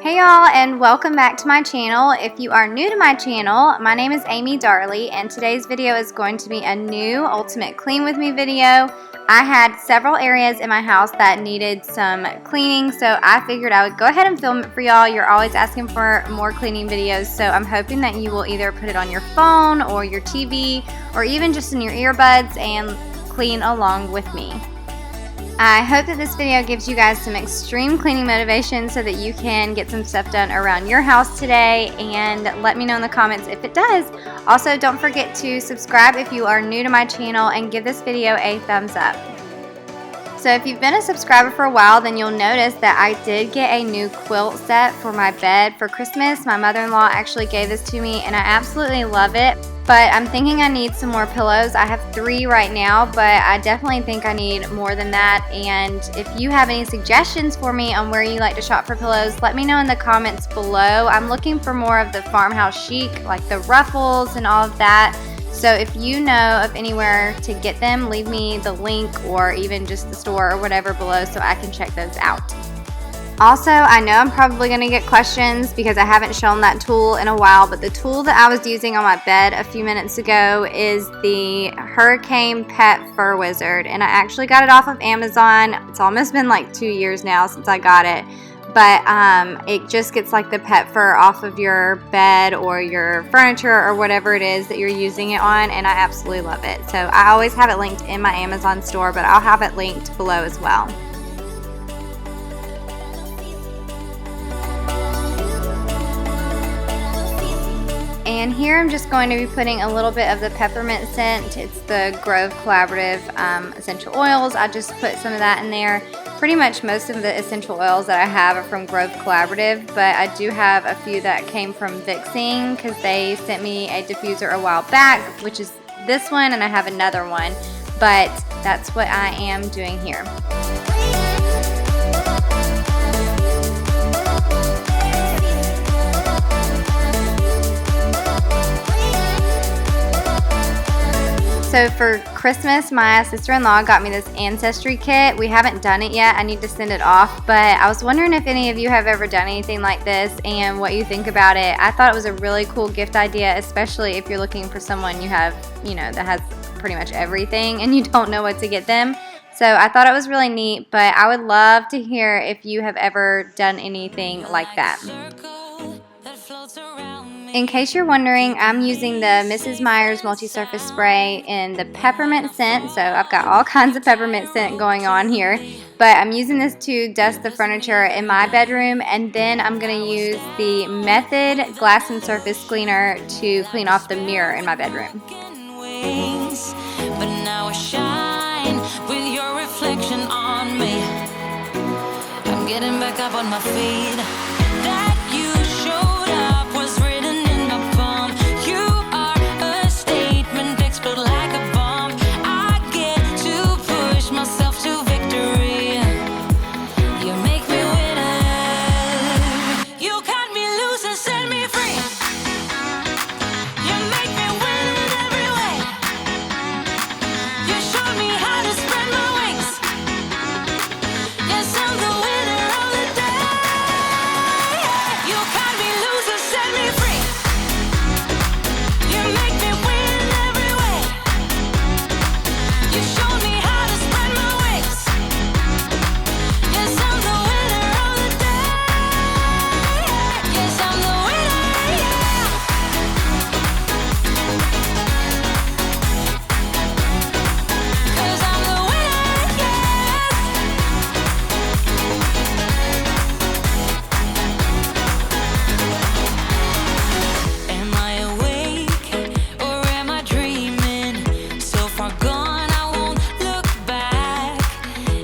Hey y'all, and welcome back to my channel. If you are new to my channel, my name is Amy Darley, and today's video is going to be a new Ultimate Clean With Me video. I had several areas in my house that needed some cleaning, so I figured I would go ahead and film it for y'all. You're always asking for more cleaning videos, so I'm hoping that you will either put it on your phone or your TV or even just in your earbuds and clean along with me. I hope that this video gives you guys some extreme cleaning motivation so that you can get some stuff done around your house today, and let me know in the comments if it does. Also, don't forget to subscribe if you are new to my channel and give this video a thumbs up. So if you've been a subscriber for a while, then you'll notice that I did get a new quilt set for my bed for Christmas. My mother-in-law actually gave this to me and I absolutely love it. But I'm thinking I need some more pillows. I have 3 right now, but I definitely think I need more than that. And if you have any suggestions for me on where you like to shop for pillows, let me know in the comments below. I'm looking for more of the farmhouse chic, like the ruffles and all of that. So if you know of anywhere to get them, leave me the link or even just the store or whatever below so I can check those out. Also, I know I'm probably going to get questions because I haven't shown that tool in a while, but the tool that I was using on my bed a few minutes ago is the Hurricane Pet Fur Wizard, and I actually got it off of Amazon. It's almost been like 2 years now since I got it, but it just gets like the pet fur off of your bed or your furniture or whatever it is that you're using it on, and I absolutely love it. So I always have it linked in my Amazon store, but I'll have it linked below as well. And here I'm just going to be putting a little bit of the peppermint scent. It's the Grove Collaborative essential oils. I just put some of that in there. Pretty much most of the essential oils that I have are from Grove Collaborative, but I do have a few that came from Vixing because they sent me a diffuser a while back, which is this one, and I have another one, but that's what I am doing here. So for Christmas, my sister-in-law got me this Ancestry kit. We haven't done it yet. I need to send it off, but I was wondering if any of you have ever done anything like this and what you think about it. I thought it was a really cool gift idea, especially if you're looking for someone you have, that has pretty much everything and you don't know what to get them. So I thought it was really neat, but I would love to hear if you have ever done anything like that. In case you're wondering, I'm using the Mrs. Meyers multi-surface spray in the peppermint scent, so I've got all kinds of peppermint scent going on here, but I'm using this to dust the furniture in my bedroom, and then I'm going to use the Method Glass and Surface Cleaner to clean off the mirror in my bedroom. But now I shine with your reflection on me. I'm getting back up on my feet. That you showed up was written in my palm. You are a statement, explode like a bomb. I get to push myself to victory. You make me winner. You cut me loose and set me free. You make me win in every way. You showed me how to spread my wings. Yes, I'm the winner of the day. You cut me loose and set me free. You make me win in every way. You showed me how to spread my wings. Yes, I'm the winner of the day. Yes, I'm the winner, yeah. 'Cause I'm the winner, yes. Am I awake or am I dreaming? So far gone, I won't look back.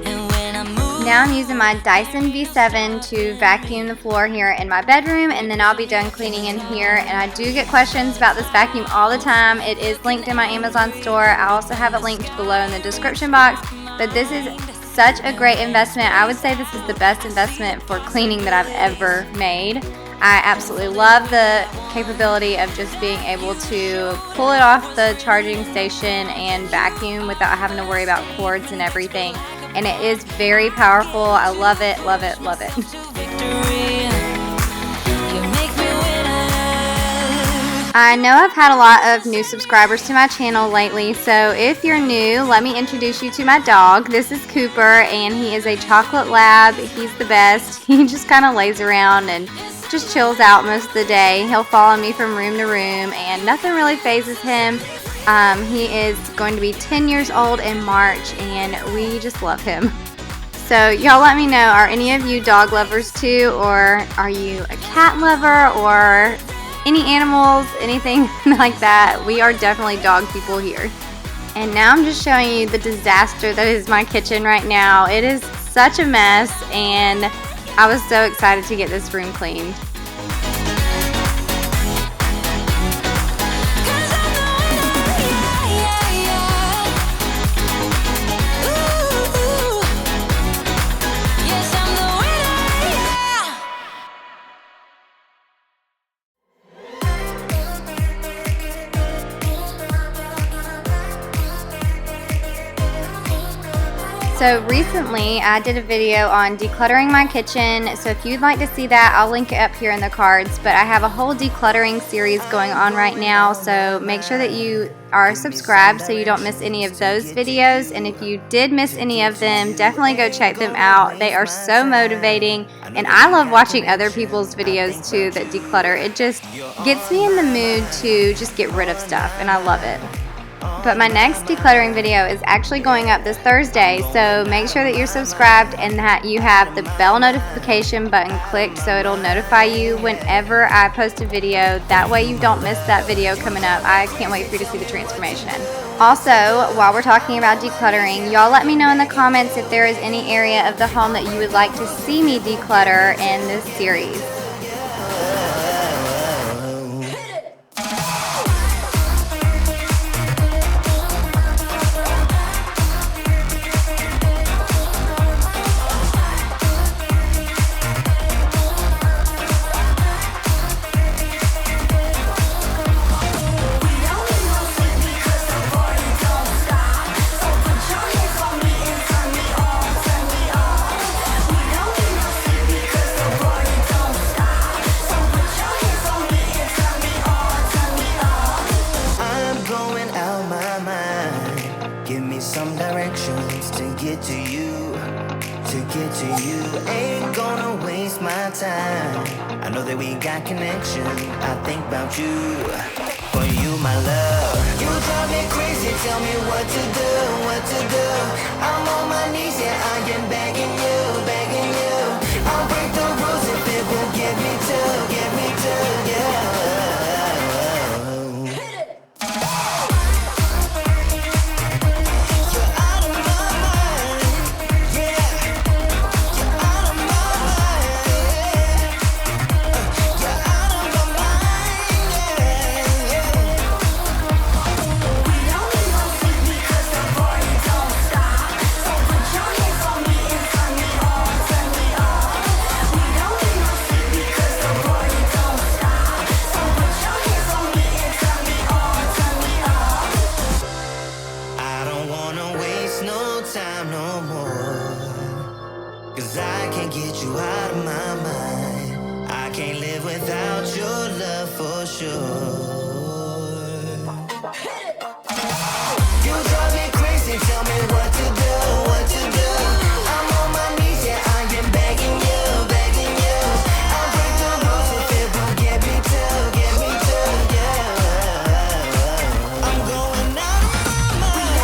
And when I move. Now I'm using my Dyson V7 to vacuum the floor here in my bedroom, and then I'll be done cleaning in here. And I do get questions about this vacuum all the time. It is linked in my Amazon store. I also have it linked below in the description box. But this is such a great investment. I would say this is the best investment for cleaning that I've ever made. I absolutely love the capability of just being able to pull it off the charging station and vacuum without having to worry about cords and everything. And it is very powerful. I love it, love it, love it. I know I've had a lot of new subscribers to my channel lately, so if you're new, let me introduce you to my dog. This is Cooper, and he is a chocolate lab. He's the best. He just kind of lays around and just chills out most of the day. He'll follow me from room to room, and nothing really phases him. He is going to be 10 years old in March, and we just love him. So y'all let me know, are any of you dog lovers too, or are you a cat lover, or any animals, anything like that? We are definitely dog people here. And now I'm just showing you the disaster that is my kitchen right now. It is such a mess, and I was so excited to get this room cleaned. So recently I did a video on decluttering my kitchen, so if you'd like to see that, I'll link it up here in the cards. But I have a whole decluttering series going on right now, so make sure that you are subscribed so you don't miss any of those videos. And if you did miss any of them, definitely go check them out. They are so motivating, and I love watching other people's videos too that declutter. It just gets me in the mood to just get rid of stuff, and I love it. But my next decluttering video is actually going up this Thursday, so make sure that you're subscribed and that you have the bell notification button clicked so it'll notify you whenever I post a video. That way you don't miss that video coming up. I can't wait for you to see the transformation. Also, while we're talking about decluttering, y'all let me know in the comments if there is any area of the home that you would like to see me declutter in this series. Some directions to get to you, ain't gonna waste my time. I know that we got connection, I think about you, for you my love. You drive me crazy, tell me what to do. I'm on my knees, yeah, I am begging you. I'll break the rules if it will get me to, yeah. Time no more, 'cause I can't get you out of my mind. I can't live without your love for sure. You drive me crazy, tell me what to do. I'm on my knees, yeah, I am begging you. I'll break the rules if it will get me to, yeah. I'm going out of my mind.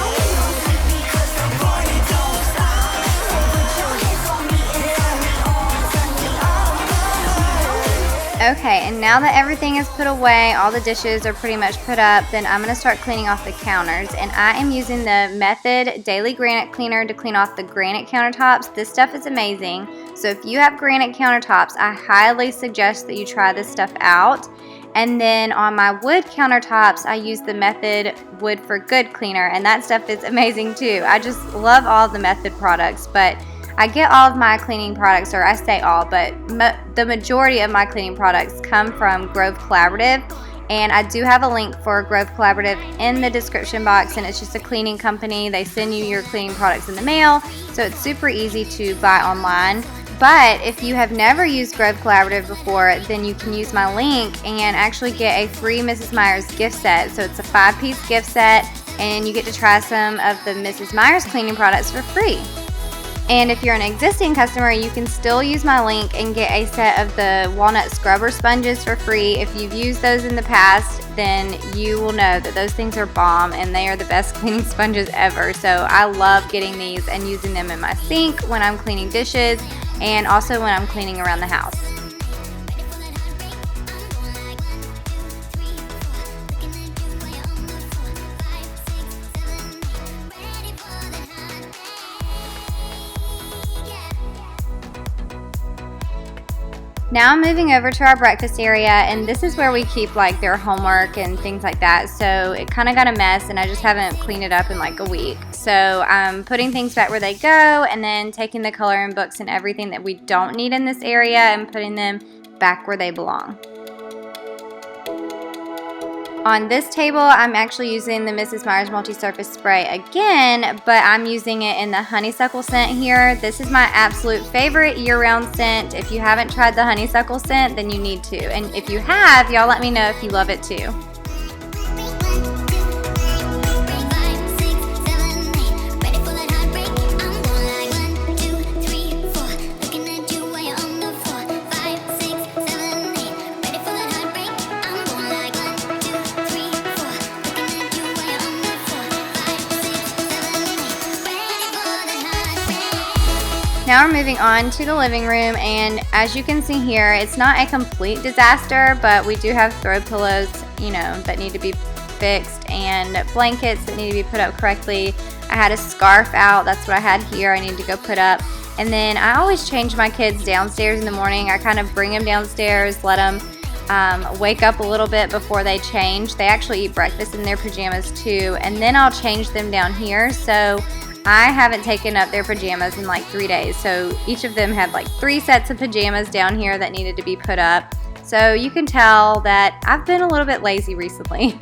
Okay, and now that everything is put away, all the dishes are pretty much put up, then I'm going to start cleaning off the counters. And I am using the Method Daily Granite Cleaner to clean off the granite countertops. This stuff is amazing. So if you have granite countertops, I highly suggest that you try this stuff out. And then on my wood countertops, I use the Method Wood for Good Cleaner, and that stuff is amazing too. I just love all the Method products, but I get all of my cleaning products, or I say all, but the majority of my cleaning products come from Grove Collaborative, and I do have a link for Grove Collaborative in the description box, and it's just a cleaning company. They send you your cleaning products in the mail, so it's super easy to buy online. But if you have never used Grove Collaborative before, then you can use my link and actually get a free Mrs. Meyers gift set. So it's a 5-piece gift set, and you get to try some of the Mrs. Meyers cleaning products for free. And if you're an existing customer, you can still use my link and get a set of the walnut scrubber sponges for free. If you've used those in the past, then you will know that those things are bomb and they are the best cleaning sponges ever. So I love getting these and using them in my sink when I'm cleaning dishes and also when I'm cleaning around the house. Now I'm moving over to our breakfast area, and this is where we keep like their homework and things like that. So it kind of got a mess, and I just haven't cleaned it up in like a week. So I'm putting things back where they go, and then taking the coloring books and everything that we don't need in this area and putting them back where they belong. On this table, I'm actually using the Mrs. Meyers Multi-Surface Spray again, but I'm using it in the honeysuckle scent here. This is my absolute favorite year-round scent. If you haven't tried the honeysuckle scent, then you need to. And if you have, y'all let me know if you love it too. Now we're moving on to the living room, and as you can see here, it's not a complete disaster, but we do have throw pillows, you know, that need to be fixed and blankets that need to be put up correctly. I had a scarf out, that's what I had here, I need to go put up. And then I always change my kids downstairs in the morning. I kind of bring them downstairs, let them wake up a little bit before they change. They actually eat breakfast in their pajamas too, and then I'll change them down here. So I haven't taken up their pajamas in like 3 days. So each of them had like 3 sets of pajamas down here that needed to be put up. So you can tell that I've been a little bit lazy recently.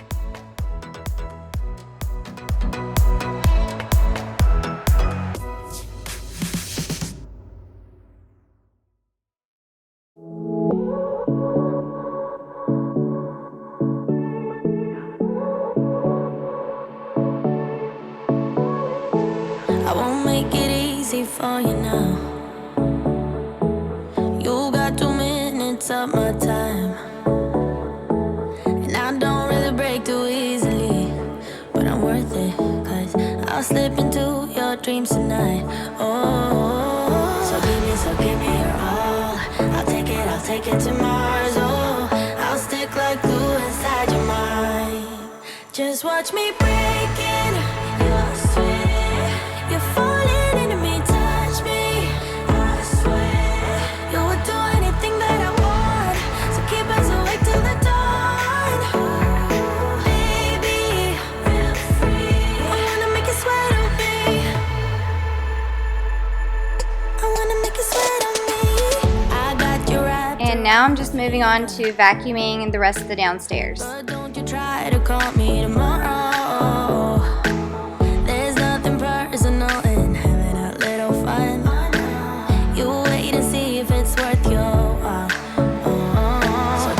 For you now, you got 2 minutes of my time, and I don't really break too easily, but I'm worth it, 'cause I'll slip into your dreams tonight. Oh, so give me your all. I'll take it to Mars. Oh, I'll stick like glue inside your mind. Just watch me breaking your sweat. You're falling into me. Now I'm just moving on to vacuuming the rest of the downstairs. But don't you try to call me tomorrow. There's nothing personal in having a little fun. You wait and see if it's worth your while. So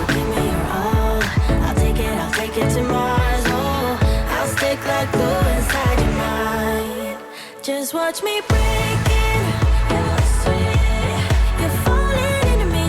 give me your all. I'll take it to Mars. Oh, I'll stick like glue inside your mind. Just watch me breaking your sweat. You're falling into me.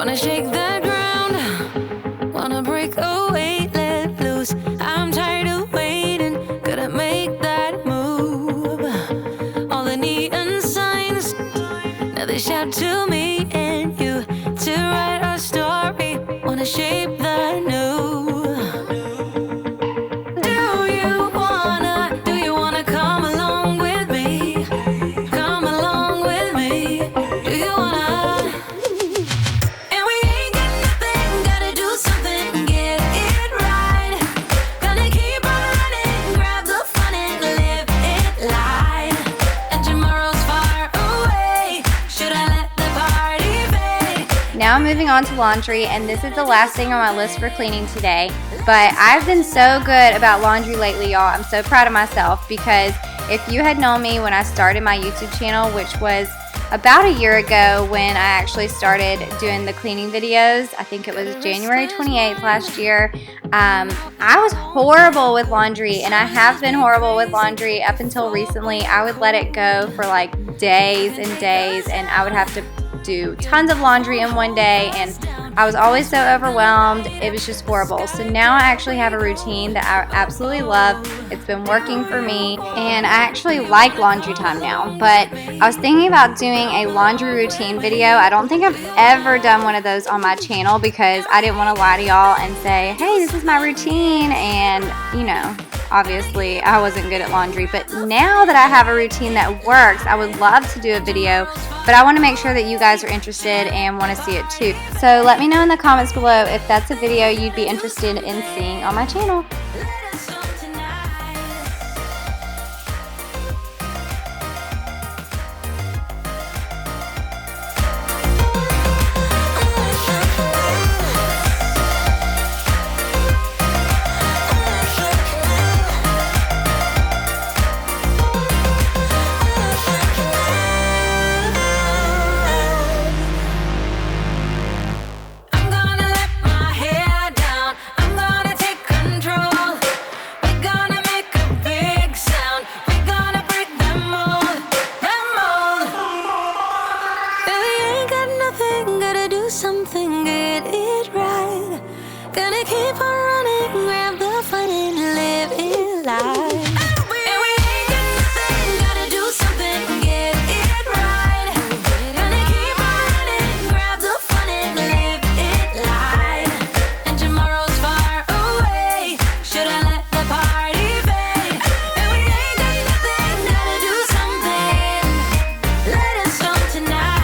Wanna shake the ground, wanna break away, let loose. I'm tired of waiting, gotta make that move. All the neon signs, now they shout to me and you to write our story. Wanna shape the new. Do you wanna come along with me? Come along with me. Do you wanna? And we ain't got nothing, gotta do something, get it right. Gonna keep on running, grab the fun and live it light. And tomorrow's far away, should I let the party fade? Now I'm moving on to laundry, and this is the last thing on my list for cleaning today. But I've been so good about laundry lately, y'all. I'm so proud of myself, because if you had known me when I started my YouTube channel, which was about a year ago when I actually started doing the cleaning videos, I think it was January 28th last year, I was horrible with laundry, and I have been horrible with laundry up until recently. I would let it go for like days and days, and I would have to do tons of laundry in one day, and I was always so overwhelmed. It was just horrible. So now I actually have a routine that I absolutely love. It's been working for me, and I actually like laundry time now. But I was thinking about doing a laundry routine video. I don't think I've ever done one of those on my channel, because I didn't want to lie to y'all and say, hey, this is my routine, and you know, obviously I wasn't good at laundry. But now that I have a routine that works, I would love to do a video, but I want to make sure that you guys are interested and want to see it too. So let me know in the comments below if that's a video you'd be interested in seeing on my channel. Something, get it right. Gonna keep on running, grab the fun and live it life. And we ain't got nothing, gotta do something, get it right. Gonna keep on running, grab the fun and live it life. And tomorrow's far away, should I let the party fade? And we ain't got nothing, gotta do something, let it snow tonight.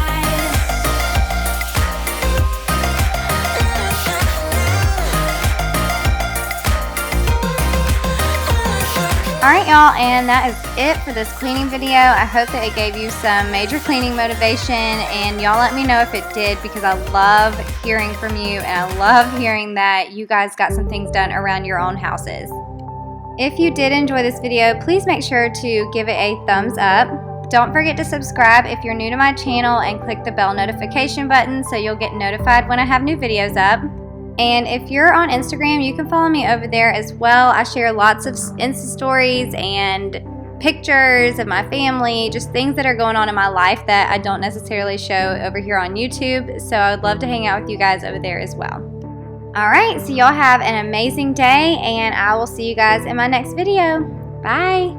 Alright y'all, and that is it for this cleaning video. I hope that it gave you some major cleaning motivation, and y'all let me know if it did, because I love hearing from you, and I love hearing that you guys got some things done around your own houses. If you did enjoy this video, please make sure to give it a thumbs up. Don't forget to subscribe if you're new to my channel, and click the bell notification button so you'll get notified when I have new videos up. And if you're on Instagram, you can follow me over there as well. I share lots of Insta stories and pictures of my family, just things that are going on in my life that I don't necessarily show over here on YouTube. So I would love to hang out with you guys over there as well. Alright, so y'all have an amazing day, and I will see you guys in my next video. Bye!